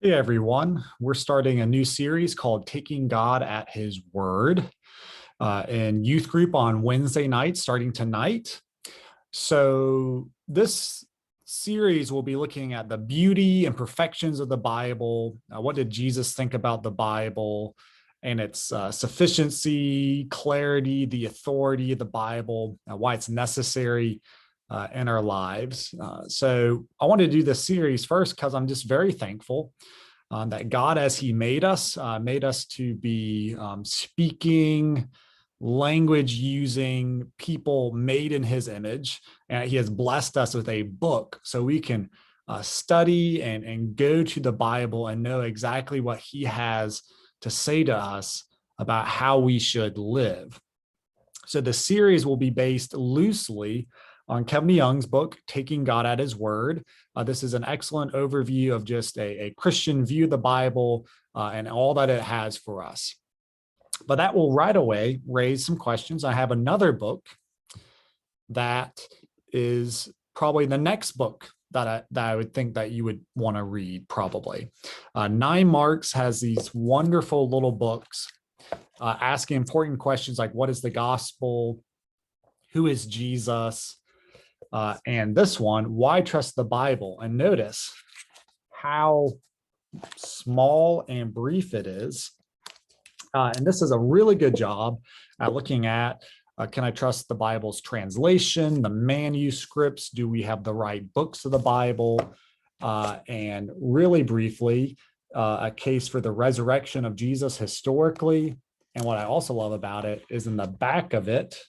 Hey everyone, we're starting a new series called Taking God at His Word in youth group on Wednesday night starting tonight. So this series will be looking at the beauty and perfections of the Bible. What did Jesus think about the Bible and its sufficiency, clarity, the authority of the Bible, why it's necessary in our lives. So I wanted to do this series first because I'm just very thankful that God, as He made us to be speaking, language using people made in His image. And He has blessed us with a book so we can study and go to the Bible and know exactly what He has to say to us about how we should live. So the series will be based loosely on Kevin DeYoung's book, Taking God at His Word. This is an excellent overview of just a Christian view of the Bible and all that it has for us. But that will right away raise some questions. I have another book that is probably the next book that I would think that you would want to read probably. 9 Marks has these wonderful little books asking important questions like, what is the gospel? Who is Jesus? And this one, why trust the Bible? And notice how small and brief it is. And this is a really good job at looking at, can I trust the Bible's translation, the manuscripts? Do we have the right books of the Bible? And really briefly, a case for the resurrection of Jesus historically. And what I also love about it is in the back of it,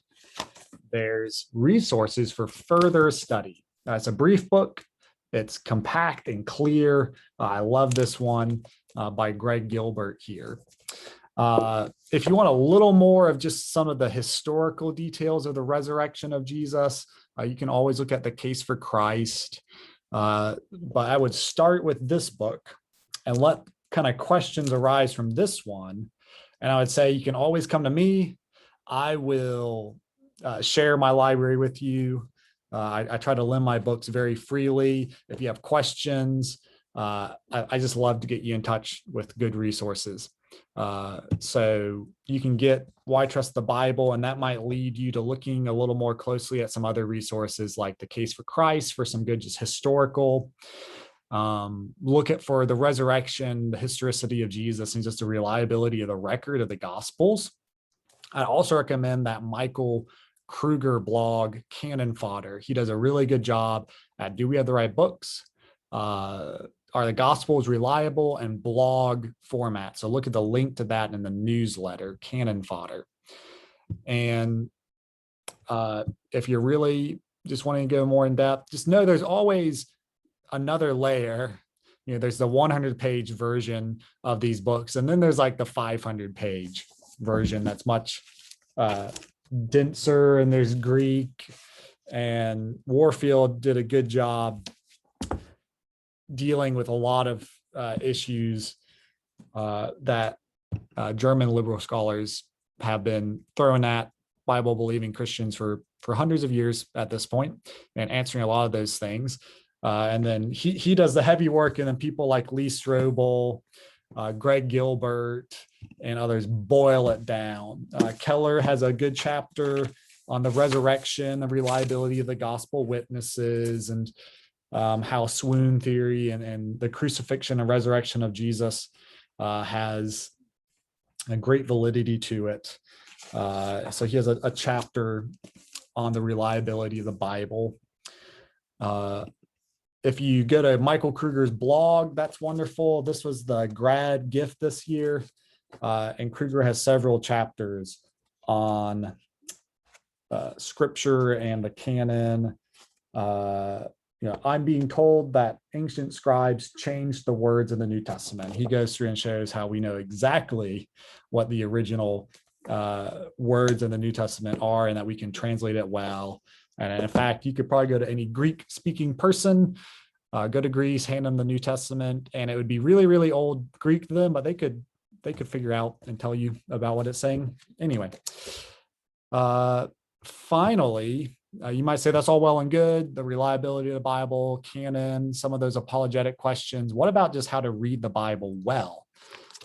there's resources for further study. It's a brief book. It's compact and clear. I love this one by Greg Gilbert here. If you want a little more of just some of the historical details of the resurrection of Jesus, you can always look at the Case for Christ. But I would start with this book and let kind of questions arise from this one. And I would say you can always come to me. I will share my library with you. I try to lend my books very freely. If you have questions, I just love to get you in touch with good resources. So you can get Why Trust the Bible, and that might lead you to looking a little more closely at some other resources like the Case for Christ for some good just historical. Look at for the resurrection, the historicity of Jesus, and just the reliability of the record of the Gospels. I also recommend that Michael Kruger blog, Canon Fodder. He does a really good job at do we have the right books? Are the Gospels reliable? And blog format. So look at the link to that in the newsletter, Canon Fodder. And if you're really just wanting to go more in depth, just know there's always another layer. You know, there's the 100-page version of these books, and then there's like the 500-page version that's much denser, and there's Greek, and Warfield did a good job dealing with a lot of issues that German liberal scholars have been throwing at Bible-believing Christians for hundreds of years at this point, and answering a lot of those things. And then he does the heavy work, and then people like Lee Strobel, Greg Gilbert, and others boil it down. Keller has a good chapter on the resurrection, the reliability of the gospel witnesses, and how swoon theory and the crucifixion and resurrection of Jesus has a great validity to it. So he has a chapter on the reliability of the Bible. If you go to Michael Kruger's blog, that's wonderful. This was the grad gift this year. And Kruger has several chapters on scripture and the canon. I'm being told that ancient scribes changed the words in the New Testament. He goes through and shows how we know exactly what the original words in the New Testament are, and that we can translate it well. And in fact, you could probably go to any Greek-speaking person, go to Greece, hand them the New Testament, and it would be really, really old Greek to them, but they could figure out and tell you about what it's saying. Anyway, finally, you might say that's all well and good, the reliability of the Bible, canon, some of those apologetic questions. What about just how to read the Bible well?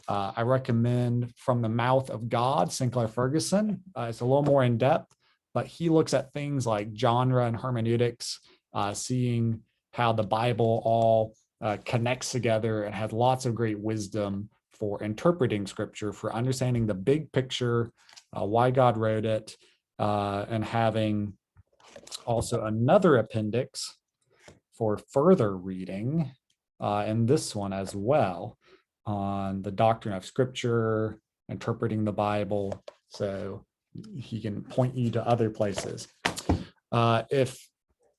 I recommend From the Mouth of God, Sinclair Ferguson. It's a little more in depth, but he looks at things like genre and hermeneutics, seeing how the Bible all connects together, and has lots of great wisdom for interpreting scripture, for understanding the big picture, why God wrote it, and having also another appendix for further reading, and this one as well, on the doctrine of scripture, interpreting the Bible. So he can point you to other places. If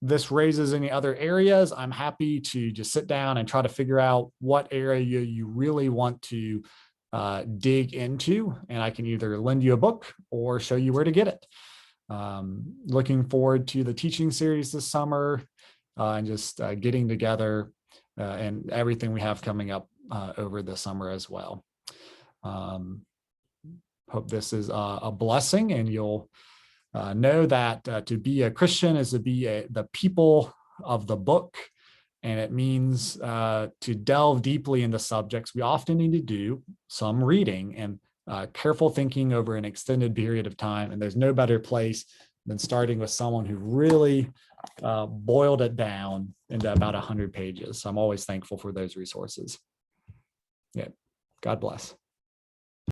this raises any other areas, I'm happy to just sit down and try to figure out what area you really want to dig into, and I can either lend you a book or show you where to get it. Looking forward to the teaching series this summer, and just getting together and everything we have coming up over the summer as well. Hope this is a blessing, and you'll know that to be a Christian is to be the people of the book, and it means to delve deeply into subjects. We often need to do some reading and careful thinking over an extended period of time, and there's no better place than starting with someone who really boiled it down into about 100 pages. So I'm always thankful for those resources. Yeah, God bless.